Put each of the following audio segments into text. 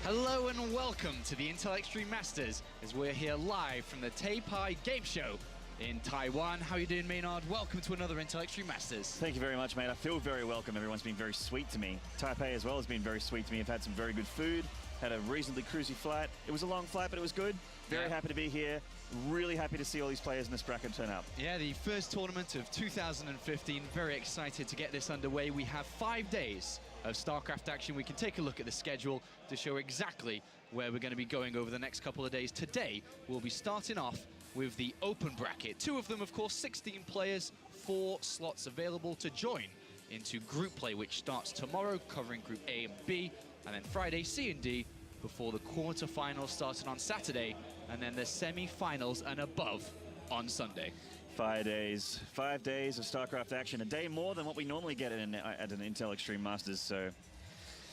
Hello and welcome to the Intel Extreme Masters as we're here live from the Taipei Game Show in Taiwan. How are you doing, Maynard? Welcome to another Intel Extreme Masters. Thank you very much, mate. I feel very welcome. Everyone's been very sweet to me. Taipei as well has been very sweet to me. I've had some very good food, had a reasonably cruisy flight. It was a long flight, but it was good. Very happy to be here. Really happy to see all these players in this bracket turn up. Yeah, the first tournament of 2015. Very excited to get this underway. We have 5 days of StarCraft action. We can take a look at the schedule to show exactly where we're going to be going over the next couple of days. Today, we'll be starting off with the open bracket. 2 of them, of course, 16 players, 4 slots available to join into group play, which starts tomorrow, covering Group A and B, and then Friday, C and D, before the quarterfinals starting on Saturday, and then the semi-finals and above on Sunday. 5 days. 5 days of StarCraft action. A day more than what we normally get at an Intel Extreme Masters, so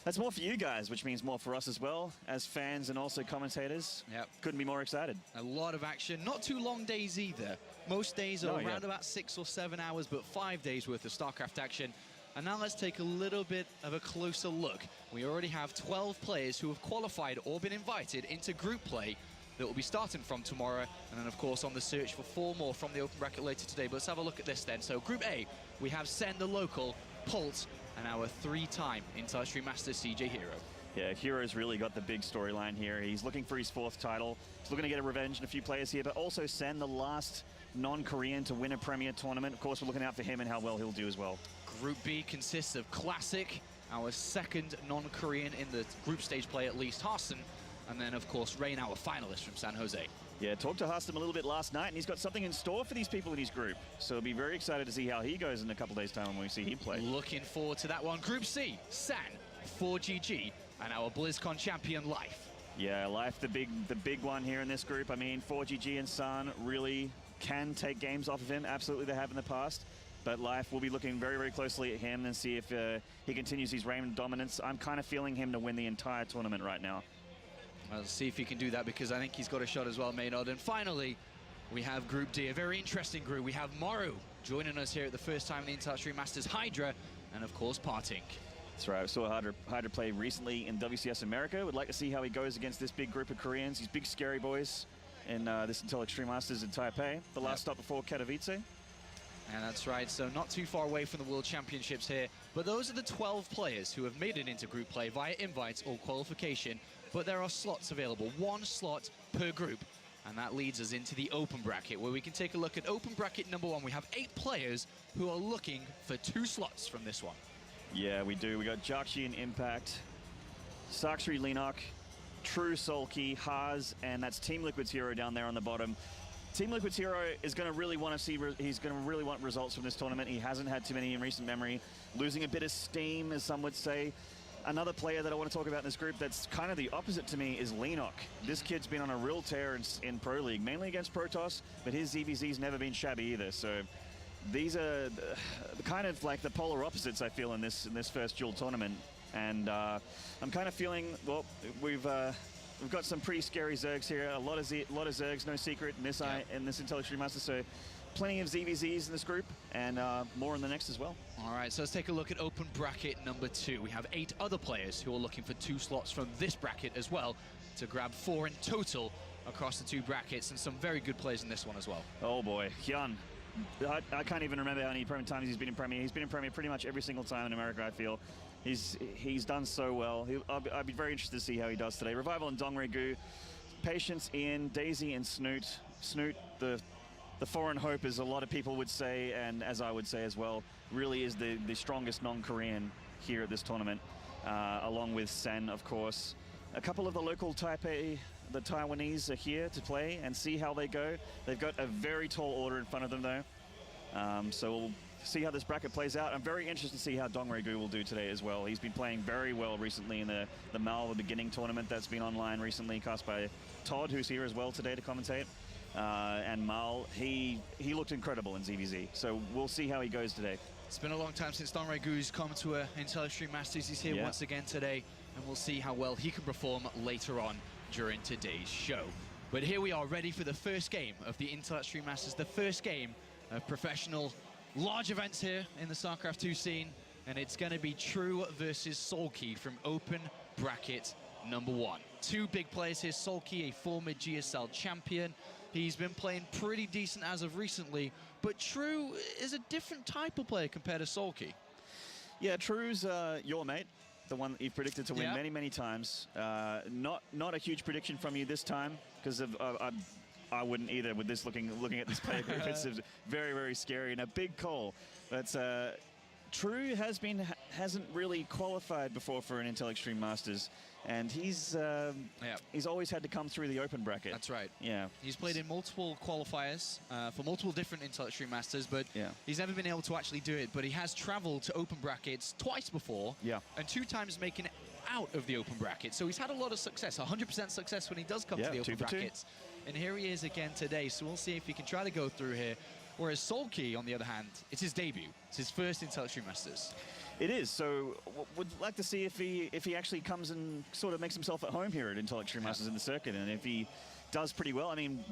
that's more for you guys, which means more for us as well, as fans and also commentators. Yep. Couldn't be more excited. A lot of action. Not too long days either. Most days are around about 6 or 7 hours, but 5 days worth of StarCraft action. And now let's take a little bit of a closer look. We already have 12 players who have qualified or been invited into group play that will be starting from tomorrow, and then of course on the search for 4 more from the open bracket later today. But let's have a look at this then. So Group A, we have Sen the local, Pult, and our 3-time Intel Extreme Master CJ Hero. Yeah, Hero's really got the big storyline here. He's looking for his 4th title. He's looking to get a revenge on a few players here, but also Sen, the last non-Korean to win a Premier tournament. Of course, we're looking out for him and how well he'll do as well. Group B consists of Classic, our 2nd non-Korean in the group stage play at least, Harston, and then of course Rain, our finalist from San Jose. Yeah, talked to Harston a little bit last night, and he's got something in store for these people in his group. So I'll be very excited to see how he goes in a couple days' time when we see him play. Looking forward to that one. Group C, San, 4GG, and our BlizzCon champion, Life. Yeah, Life, the big one here in this group. I mean, 4GG and San really can take games off of him. Absolutely, they have in the past. But Life will be looking very, very closely at him and see if he continues his reign of dominance. I'm kind of feeling him to win the entire tournament right now. Let's see if he can do that, because I think he's got a shot as well, Maynard. And finally, we have Group D, a very interesting group. We have Moru joining us here at the first time in the Intel Extreme Masters, Hydra, and of course, Partink. That's right. I saw Hydra play recently in WCS America. Would like to see how he goes against this big group of Koreans, these big scary boys in this Intel Extreme Masters in Taipei, the last stop before Katowice. And that's right, so not too far away from the World Championships here. But those are the 12 players who have made it into group play via invites or qualification. But there are slots available, 1 slot per group. And that leads us into the open bracket, where we can take a look at open bracket number 1. We have 8 players who are looking for 2 slots from this one. Yeah, we do. We got Jakshi in Impact, Sakshri Linok, True Soulkey, Haas, and that's Team Liquid's Hero down there on the bottom. Team Liquid's Hero is going to really want to see, he's going to really want results from this tournament. He hasn't had too many in recent memory, losing a bit of steam, as some would say. Another player that I want to talk about in this group that's kind of the opposite to me is Linok. This kid's been on a real tear in Pro League, mainly against Protoss, but his ZvZ's never been shabby either. So these are kind of like the polar opposites, I feel, in this first dual tournament. And I'm kind of feeling, well, we've got some pretty scary Zergs here. A lot of Zergs, no secret, in this Intel Extreme Master. So plenty of ZvZs in this group, and more in the next as well. All right, so let's take a look at open bracket number 2. We have 8 other players who are looking for 2 slots from this bracket as well, to grab 4 in total across the 2 brackets, and some very good players in this one as well. Oh boy, Hyun. I can't even remember how many times he's been in Premier. He's been in Premier pretty much every single time in America, I feel. He's done so well. I'd be very interested to see how he does today. Revival and Dongre-gu. Patience, Ian, Daisy, and Snoot. Snoot, the foreign hope, as a lot of people would say, and as I would say as well, really is the strongest non-Korean here at this tournament, along with Sen, of course. A couple of the local Taipei, the Taiwanese, are here to play and see how they go. They've got a very tall order in front of them, though. So we'll see how this bracket plays out. I'm very interested to see how Dongre-gu will do today as well. He's been playing very well recently in the Mal, the beginning tournament that's been online recently, cast by Todd, who's here as well today to commentate. And Mal, he looked incredible in ZvZ. So we'll see how he goes today. It's been a long time since Dongre-gu's come to Intel Extreme Masters. He's here once again today, and we'll see how well he can perform later on during today's show. But here we are, ready for the first game of the Intel Extreme Masters, the first game of professional large events here in the StarCraft 2 scene, and it's going to be True versus Soulkey from open bracket number 1. Two big players here. Soulkey, a former GSL champion. He's been playing pretty decent as of recently, but True is a different type of player compared to Soulkey. Yeah, True's your mate, the one that you've predicted to win many, many times. Not a huge prediction from you this time, because I wouldn't either with this looking at this player group. It's very, very scary and a big call. But True hasn't really qualified before for an Intel Extreme Masters, and he's always had to come through the open bracket. That's right. Yeah. He's played in multiple qualifiers for multiple different Intel Extreme Masters, but he's never been able to actually do it. But he has traveled to open brackets twice before, and 2 times making it out of the open bracket. So he's had a lot of success, 100% success when he does come to the open brackets. And here he is again today, so we'll see if he can try to go through here. Whereas Soulkey, on the other hand, it's his debut. It's his first Intel Extreme Masters. It is, so would like to see if he actually comes and sort of makes himself at home here at Intel Extreme Masters in the circuit, and if he does pretty well. I mean,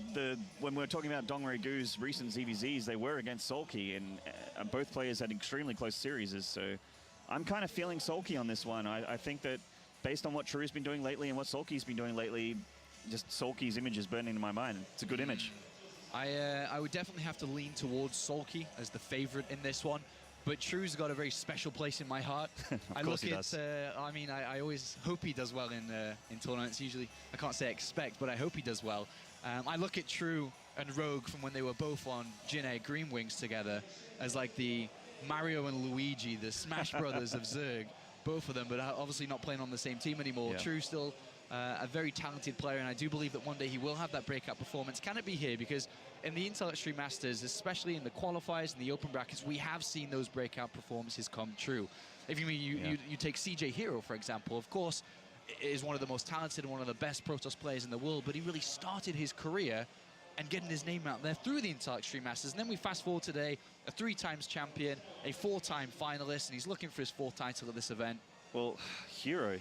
when we're talking about Dongre Gu's recent ZvZs, they were against Soulkey, and both players had extremely close series, so I'm kind of feeling Soulkey on this one. I think that based on what True's been doing lately and what Soulkey's been doing lately, just Soulkey's image is burning in my mind. It's a good image. I would definitely have to lean towards Soulkey as the favorite in this one, but True's got a very special place in my heart. Of course he does. I mean, I always hope he does well in tournaments. Usually, I can't say expect, but I hope he does well. I look at True and Rogue from when they were both on Jin Air Green Wings together as like the Mario and Luigi, the Smash Brothers of Zerg, both of them, but obviously not playing on the same team anymore. True still a very talented player, and I do believe that one day he will have that breakout performance. Can it be here? Because in the Intel Extreme Masters, especially in the qualifiers and the open brackets, we have seen those breakout performances come true. If you take CJ Hero, for example, of course, is one of the most talented and one of the best Protoss players in the world, but he really started his career and getting his name out there through the Intel Extreme Masters. And then we fast forward today, a 3-times champion, a 4-time finalist, and he's looking for his 4th title at this event. Well, Hero,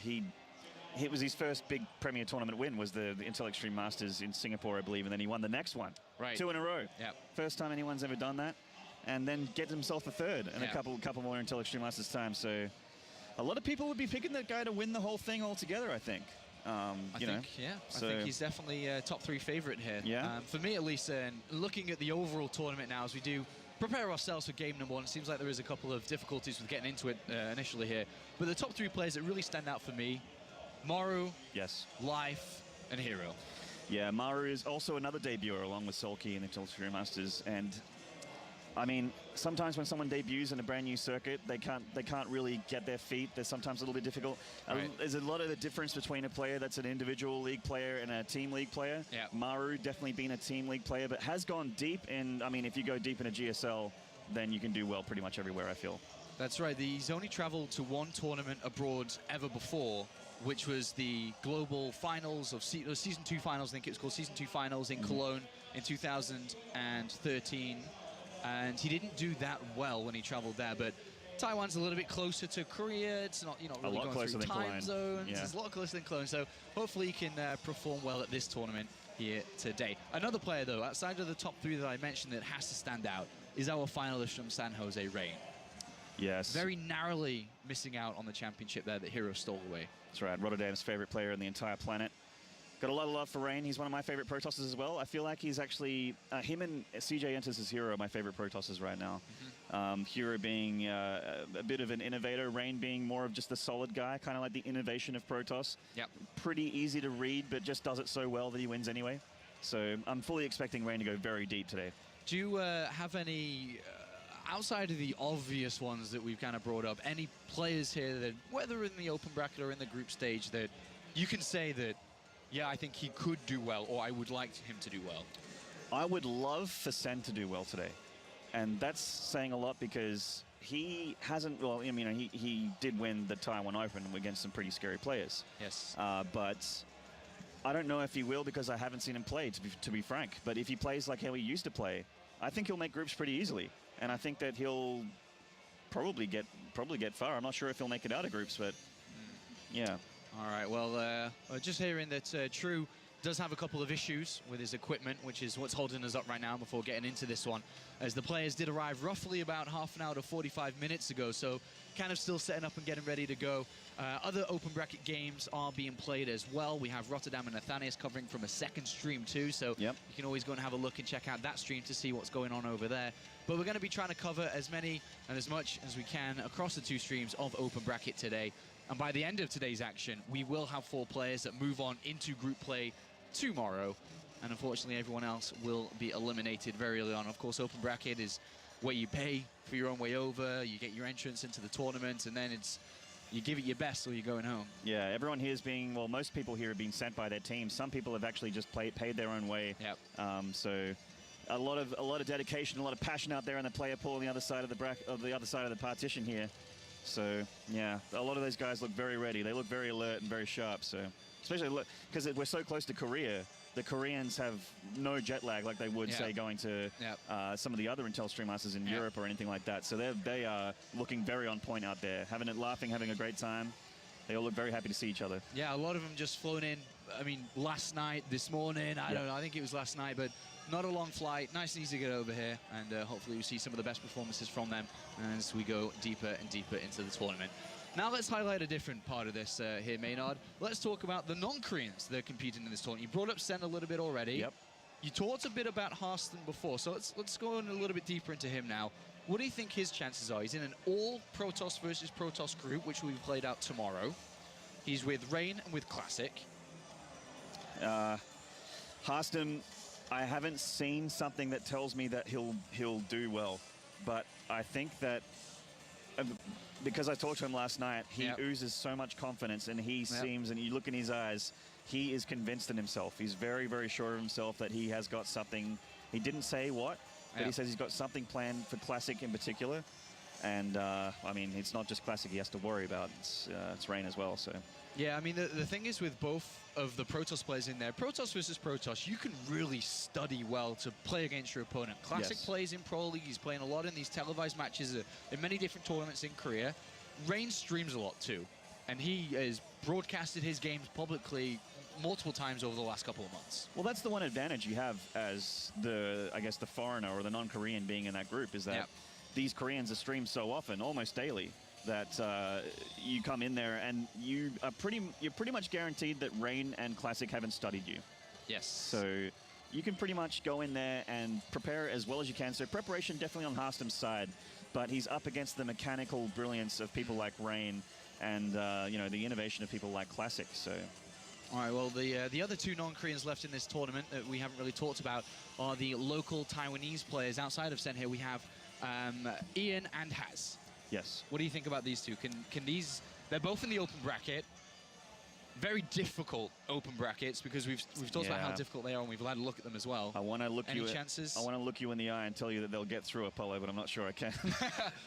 it was his first big Premier Tournament win, was the Intel Extreme Masters in Singapore, I believe, and then he won the next one. Right. 2 in a row. Yep. First time anyone's ever done that. And then get himself a 3rd and a couple more Intel Extreme Masters time. So a lot of people would be picking that guy to win the whole thing altogether, I think. I think he's definitely a top 3 favorite here. Yeah. For me, at least, looking at the overall tournament now as we do prepare ourselves for game number 1, it seems like there is a couple of difficulties with getting into it initially here. But the top 3 players that really stand out for me, Maru, Life, and Hero. Yeah, Maru is also another debuter along with Soulkey in the Intel Extreme Masters, and I mean, sometimes when someone debuts in a brand new circuit, they can't really get their feet. They're sometimes a little bit difficult. There's a lot of the difference between a player that's an individual league player and a team league player. Yeah. Maru definitely been a team league player, but has gone deep in, I mean, if you go deep in a GSL, then you can do well pretty much everywhere, I feel. That's right. He's only traveled to 1 tournament abroad ever before, which was the global finals of season 2 finals. I think it was called season 2 finals in Cologne in 2013. And he didn't do that well when he traveled there, but Taiwan's a little bit closer to Korea. It's not, really going through time zones. It's a lot closer than Cologne. So hopefully he can perform well at this tournament here today. Another player, though, outside of the top 3 that I mentioned that has to stand out is our finalist from San Jose, Rain. Yes. Very narrowly missing out on the championship there that Hero stole away. That's right. Rotterdam's favorite player on the entire planet. Got a lot of love for Rain. He's one of my favorite Protosses as well. I feel like he's actually, him and CJ Enters as Hero are my favorite Protosses right now. Hero being a bit of an innovator, Rain being more of just a solid guy, kind of like the innovation of Protoss. Yep. Pretty easy to read, but just does it so well that he wins anyway. So I'm fully expecting Rain to go very deep today. Do you have any, outside of the obvious ones that we've kind of brought up, any players here that, whether in the open bracket or in the group stage, that you can say that, yeah, I think he could do well, or I would like him to do well? I would love for Sen to do well today. And that's saying a lot because he hasn't, well, I mean, he did win the Taiwan Open against some pretty scary players. Yes. But I don't know if he will because I haven't seen him play, to be frank. But if he plays like how he used to play, I think he'll make groups pretty easily. And I think that he'll probably get far. I'm not sure if he'll make it out of groups, but yeah. All right, well, just hearing that True does have a couple of issues with his equipment, which is what's holding us up right now before getting into this one, as the players did arrive roughly about half an hour to 45 minutes ago, so kind of still setting up and getting ready to go. Other open bracket games are being played as well. We have Rotterdam and Nathanias covering from a second stream too, so you can always go and have a look and check out that stream to see what's going on over there. But we're going to be trying to cover as many and as much as we can across the 2 streams of open bracket today. And by the end of today's action, we will have 4 players that move on into group play tomorrow, and unfortunately everyone else will be eliminated very early on. Of course, open bracket is where you pay for your own way over, you get your entrance into the tournament, and then it's you give it your best or you're going home. Yeah, everyone here is being, well, most people here are being sent by their team. Some people have actually just paid their own way. So a lot of dedication, a lot of passion out there in the player pool on the other side of the other side of the partition here. So yeah, a lot of those guys look very ready. They look very alert and very sharp. So especially because we're so close to Korea, the Koreans have no jet lag like they would say going to some of the other Intel Stream Masters in Europe or anything like that. So they are looking very on point out there, laughing, having a great time. They all look very happy to see each other. Yeah, a lot of them just flown in. I mean, last night, this morning, I don't know, I think it was last night, but not a long flight, nice and easy to get over here, and hopefully we see some of the best performances from them as we go deeper and deeper into the tournament. Now let's highlight a different part of this here, Maynard. Let's talk about the non-Koreans that are competing in this tournament. You brought up Sen a little bit already. You talked a bit about Harston before, so let's go in a little bit deeper into him now. What do you think his chances are? He's in an all Protoss versus Protoss group, which will be played out tomorrow. He's with Rain and with Classic. Harston, I haven't seen something that tells me that he'll do well, but I think that because I talked to him last night, he oozes so much confidence, and he seems, and you look in his eyes, he is convinced in himself. He's very, very sure of himself that he has got something. He didn't say what, but he says he's got something planned for Classic in particular. And I mean, it's not just Classic he has to worry about. It's Rain as well. So. Yeah, I mean, the thing is with both of the Protoss players in there, Protoss versus Protoss, you can really study well to play against your opponent. Classic plays in Pro League, he's playing a lot in these televised matches in many different tournaments in Korea. Rain streams a lot too, and he has broadcasted his games publicly multiple times over the last couple of months. Well, that's the one advantage you have as I guess the foreigner or the non-Korean being in that group, is that these Koreans are streamed so often, almost daily, that you come in there and you're pretty much guaranteed that Rain and Classic haven't studied you. Yes. So you can pretty much go in there and prepare as well as you can. So preparation definitely on Harston's side, but he's up against the mechanical brilliance of people like Rain and you know, the innovation of people like Classic. So. All right, well, the other 2 non-Koreans left in this tournament that we haven't really talked about are the local Taiwanese players. Outside of Sen here, we have Ian and Haz. Yes. What do you think about these 2? Can these? They're both in the open bracket. Very difficult open brackets because we've talked about how difficult they are, and we've had a look at them as well. I want to look Any chances? I want to look you in the eye and tell you that they'll get through Apollo, but I'm not sure I can.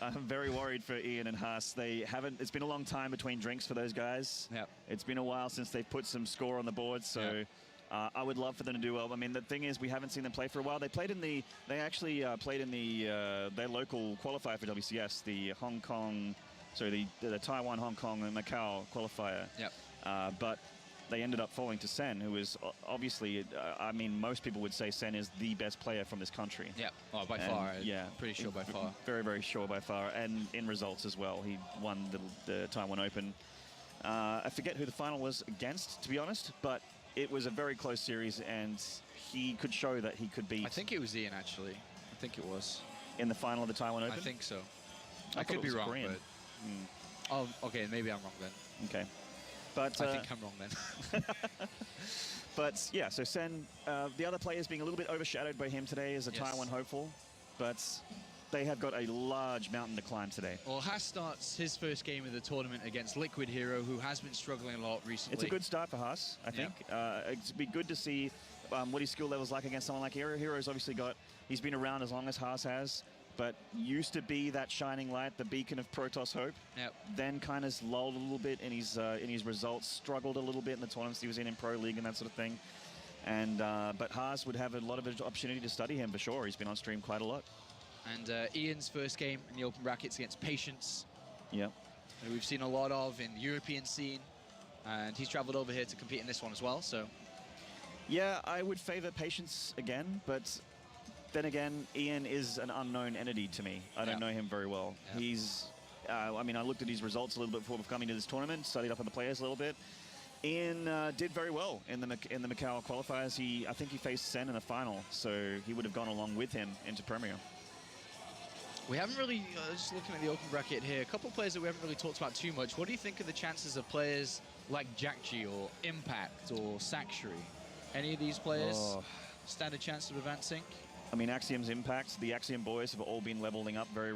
I'm very worried for Ian and Haas. They haven't. It's been a long time between drinks for those guys. It's been a while since they've put some score on the board, so. I would love for them to do well. I mean, the thing is, we haven't seen them play for a while. They played in the. They actually played in their local qualifier for WCS, the Hong Kong, sorry, the Taiwan, Hong Kong, and Macau qualifier. But they ended up falling to Sen, who is obviously. I mean, most people would say Sen is the best player from this country. Oh, by far. Yeah, pretty sure by far. Very, very sure by far, and in results as well. He won the Taiwan Open. I forget who the final was against, to be honest, but. It was a very close series, and he could show that he could beat... I think it was Ian, actually. I think it was. In the final of the Taiwan Open? I think so. I could be wrong, but... Oh, okay, maybe I'm wrong then. Okay. But, I think I'm wrong then. But, yeah, so Sen, the other players being a little bit overshadowed by him today as a Taiwan hopeful, but... They have got a large mountain to climb today. Well, Haas starts his first game of the tournament against Liquid Hero, who has been struggling a lot recently. It's a good start for Haas, I think. It'd be good to see what his skill level's like against someone like Hero. Hero's obviously he's been around as long as Haas has, but used to be that shining light, the beacon of Protoss hope. Then kind of lulled a little bit in his results, struggled a little bit in the tournaments he was in Pro League and that sort of thing. And but Haas would have a lot of opportunity to study him for sure. He's been on stream quite a lot. And Ian's first game in the open brackets against Patience. Who we've seen a lot of in the European scene. And he's traveled over here to compete in this one as well, so... Yeah, I would favor patience again, but then again, Ian is an unknown entity to me. I don't know him very well. He's, I mean, I looked at his results a little bit before coming to this tournament, studied up on the players a little bit. Ian did very well in the Macau qualifiers. I think he faced Sen in the final, so he would have gone along with him into Premier. We haven't really, just looking at the open bracket here, a couple of players that we haven't really talked about too much. What do you think of the chances of players like Jakji or Impact or Sakshui? Any of these players stand a chance of advancing? I mean, Axiom's Impact, the Axiom boys have all been leveling up very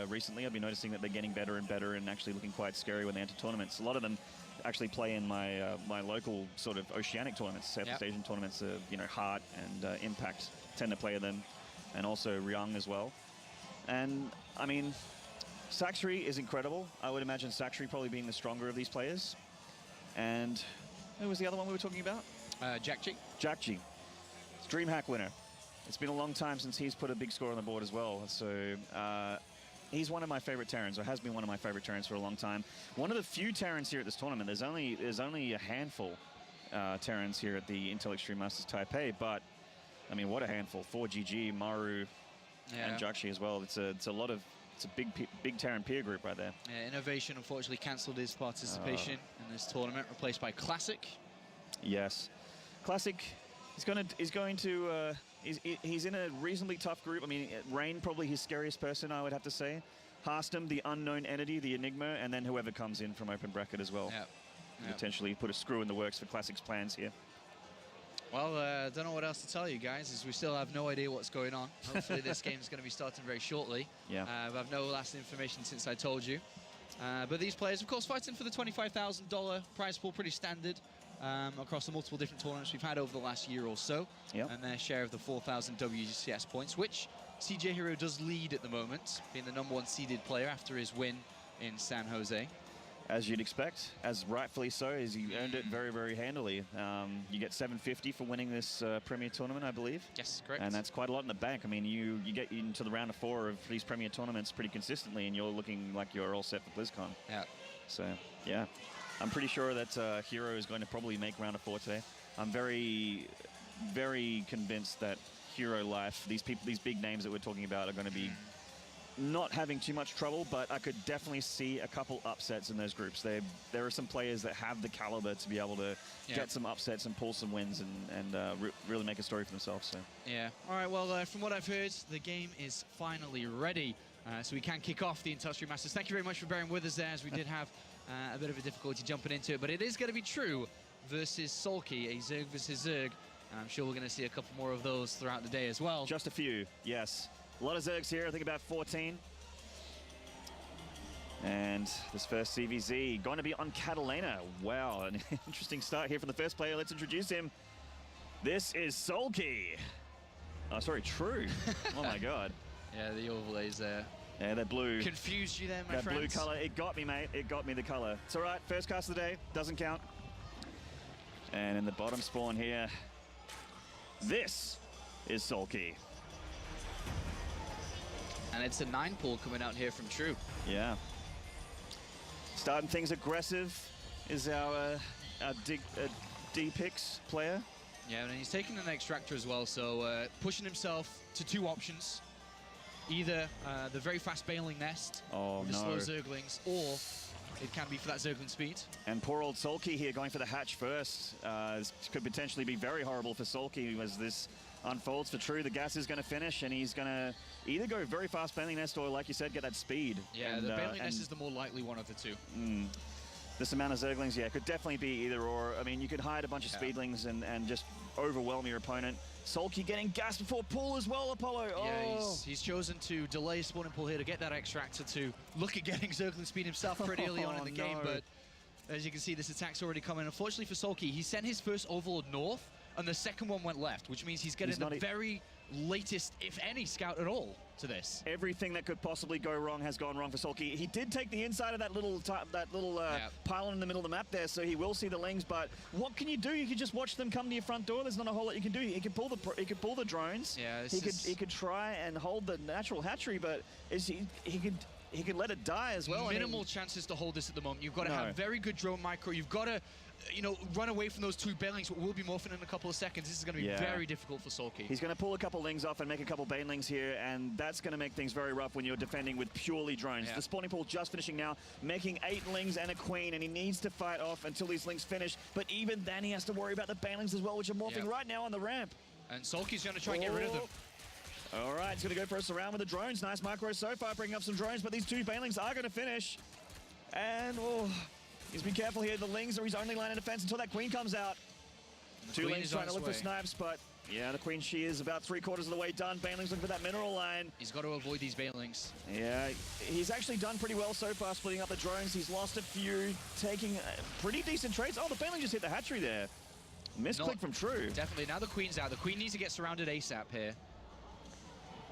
recently. I've been noticing that they're getting better and better and actually looking quite scary when they enter tournaments. A lot of them actually play in my my local sort of oceanic tournaments, Southeast Asian tournaments. You know, Heart and Impact tend to play them, and also Ryung as well. And I mean, Sakshui is incredible. I would imagine Sakshui probably being the stronger of these players. And who was the other one we were talking about? Jakji. Jakji. DreamHack winner. It's been a long time since he's put a big score on the board as well. So he's one of my favorite Terrans, or has been one of my favorite Terrans for a long time. One of the few Terrans here at this tournament. There's only a handful Terrans here at the Intel Extreme Masters Taipei, but I mean, what a handful. 4GG, Maru, and Jakji as well. It's a big Terran peer group right there. Yeah, Innovation unfortunately cancelled his participation in this tournament, replaced by Classic. Yes, Classic. He's in a reasonably tough group. I mean, Rain probably his scariest person, I would have to say. Harstem, the unknown entity, the Enigma, and then whoever comes in from open bracket as well. Potentially put a screw in the works for Classic's plans here. Well, I don't know what else to tell you guys, as we still have no idea what's going on. Hopefully this game is going to be starting very shortly. Yeah. I have no last information since I told you. But these players, of course, fighting for the $25,000 prize pool, pretty standard across the multiple different tournaments we've had over the last year or so. Yep. And their share of the 4,000 WGCS points, which CJ Hero does lead at the moment, being the #1 seeded player after his win in San Jose. As you'd expect, as rightfully so, as he earned it very handily. You get $750 for winning this Premier tournament, I believe. Yes, correct. And that's quite a lot in the bank. I mean, you get into the round of 4 of these Premier tournaments pretty consistently, and you're looking like you're all set for BlizzCon. Yeah. So, yeah. I'm pretty sure that Hero is going to probably make round of 4 today. I'm very convinced that Hero Life, these big names that we're talking about, are going to be not having too much trouble, but I could definitely see a couple upsets in those groups. There are some players that have the caliber to be able to get some upsets and pull some wins and really make a story for themselves. So. Yeah. All right, well, from what I've heard, the game is finally ready. So we can kick off the Intel Extreme Masters. Thank you very much for bearing with us there, as we did have a bit of a difficulty jumping into it. But it is going to be True versus Soulkey, a Zerg versus Zerg. And I'm sure we're going to see a couple more of those throughout the day as well. Just a few, yes. A lot of Zergs here, I think about 14. And this first ZvZ going to be on Catalina. Wow, an interesting start here from the first player. Let's introduce him. This is Soulkey. Oh, sorry, True. Oh my God. Yeah, the overlays there. Yeah, that blue. Confused you there, my friend? That blue color, it got me, mate. It got me, the color. It's all right, first cast of the day, doesn't count. And in the bottom spawn here, this is Soulkey. And it's a 9 pull coming out here from True. Yeah. Starting things aggressive is our D-Pix player. Yeah, and he's taking an extractor as well, so pushing himself to 2 options. Either the very fast bailing nest with the slow Zerglings, or it can be for that Zergling speed. And poor old Soulkey here going for the hatch first. This could potentially be very horrible for Soulkey as this unfolds for True. The gas is going to finish, and he's going to either go very fast bailing nest or, like you said, get that speed. Yeah, the bailing nest is the more likely one of the 2. This amount of Zerglings, yeah, could definitely be either or. I mean, you could hide a bunch of speedlings and just overwhelm your opponent. Soulkey getting gas before pull as well, Apollo. Yeah, he's chosen to delay spawning pull here to get that extractor to look at getting Zergling speed himself pretty early on in the game, but as you can see, this attack's already coming. Unfortunately for Soulkey, he sent his first overlord north, and the second one went left, which means he's getting the very latest, if any, scout at all to this. Everything that could possibly go wrong has gone wrong for Soulkey. He did take the inside of that little pylon in the middle of the map there, so he will see the lings. But what can you do? You can just watch them come to your front door. There's not a whole lot you can do. He could pull the drones. Yeah, he could try and hold the natural hatchery, but he could let it die as well. Minimal chances to hold this at the moment. You've got to have very good drone micro. You've got to you know, run away from those 2 banelings, but will be morphing in a couple of seconds. This is going to be very difficult for Soulkey. He's going to pull a couple lings off and make a couple banelings here, and that's going to make things very rough when you're defending with purely drones. The spawning pool just finishing now, making 8 lings and a queen, and he needs to fight off until these lings finish. But even then, he has to worry about the banelings as well, which are morphing right now on the ramp. And Soulkey's going to try and get rid of them. All right, he's going to go for a surround with the drones. Nice micro so far, bringing up some drones, but these 2 banelings are going to finish. And, he's been careful here. The lings are his only line of defense until that queen comes out. 2 lings trying to look for snipes, but yeah, the queen, she is about 3/4 of the way done. Banelings looking for that mineral line. He's got to avoid these banelings. Yeah, he's actually done pretty well so far, splitting up the drones. He's lost a few, taking pretty decent trades. Oh, the baneling just hit the hatchery there. Misclick from True. Definitely. Now the queen's out. The queen needs to get surrounded ASAP here.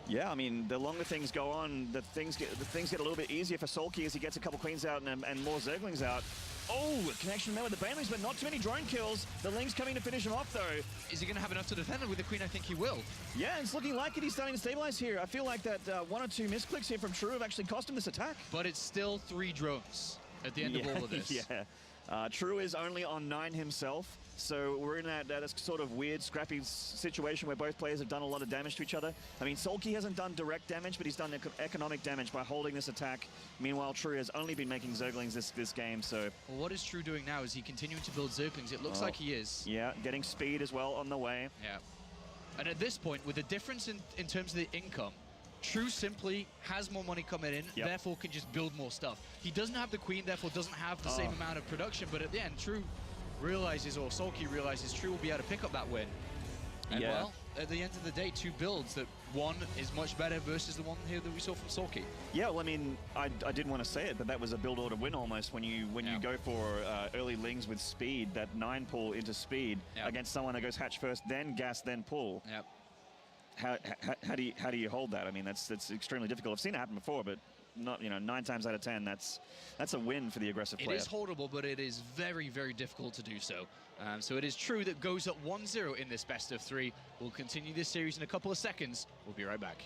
Yeah, I mean, the longer things go on, the things get a little bit easier for Soulkey as he gets a couple queens out and more Zerglings out. Oh, a connection there with the banelings, but not too many drone kills. The lings coming to finish him off, though. Is he going to have enough to defend it with the queen? I think he will. Yeah, it's looking like it. He's starting to stabilize here. I feel like that 1 or 2 misclicks here from True have actually cost him this attack. But it's still 3 drones at the end of all of this. Yeah. True is only on 9 himself. So we're in that sort of weird, scrappy situation where both players have done a lot of damage to each other. I mean, Soulkey hasn't done direct damage, but he's done economic damage by holding this attack. Meanwhile, True has only been making Zerglings this game, so... Well, what is True doing now? Is he continuing to build Zerglings? It looks like he is. Yeah, getting speed as well on the way. Yeah. And at this point, with the difference in terms of the income, True simply has more money coming in, therefore can just build more stuff. He doesn't have the queen, therefore doesn't have the same amount of production, but at the end, True realizes, or Soulkey realizes, True will be able to pick up that win. And well, at the end of the day, 2 builds that one is much better versus the one here that we saw from Soulkey. Yeah, well, I mean, I didn't want to say it, but that was a build order win almost when you go for early lings with speed, that 9 pull into speed against someone that goes hatch first, then gas, then pull. Yep. How do you hold that? I mean, that's extremely difficult. I've seen it happen before, but not 9 times out of 10. That's a win for the aggressive player. It is holdable, but it is very, very difficult to do so. So it is True that goes up 1-0 in this best of 3. We'll continue this series in a couple of seconds. We'll be right back.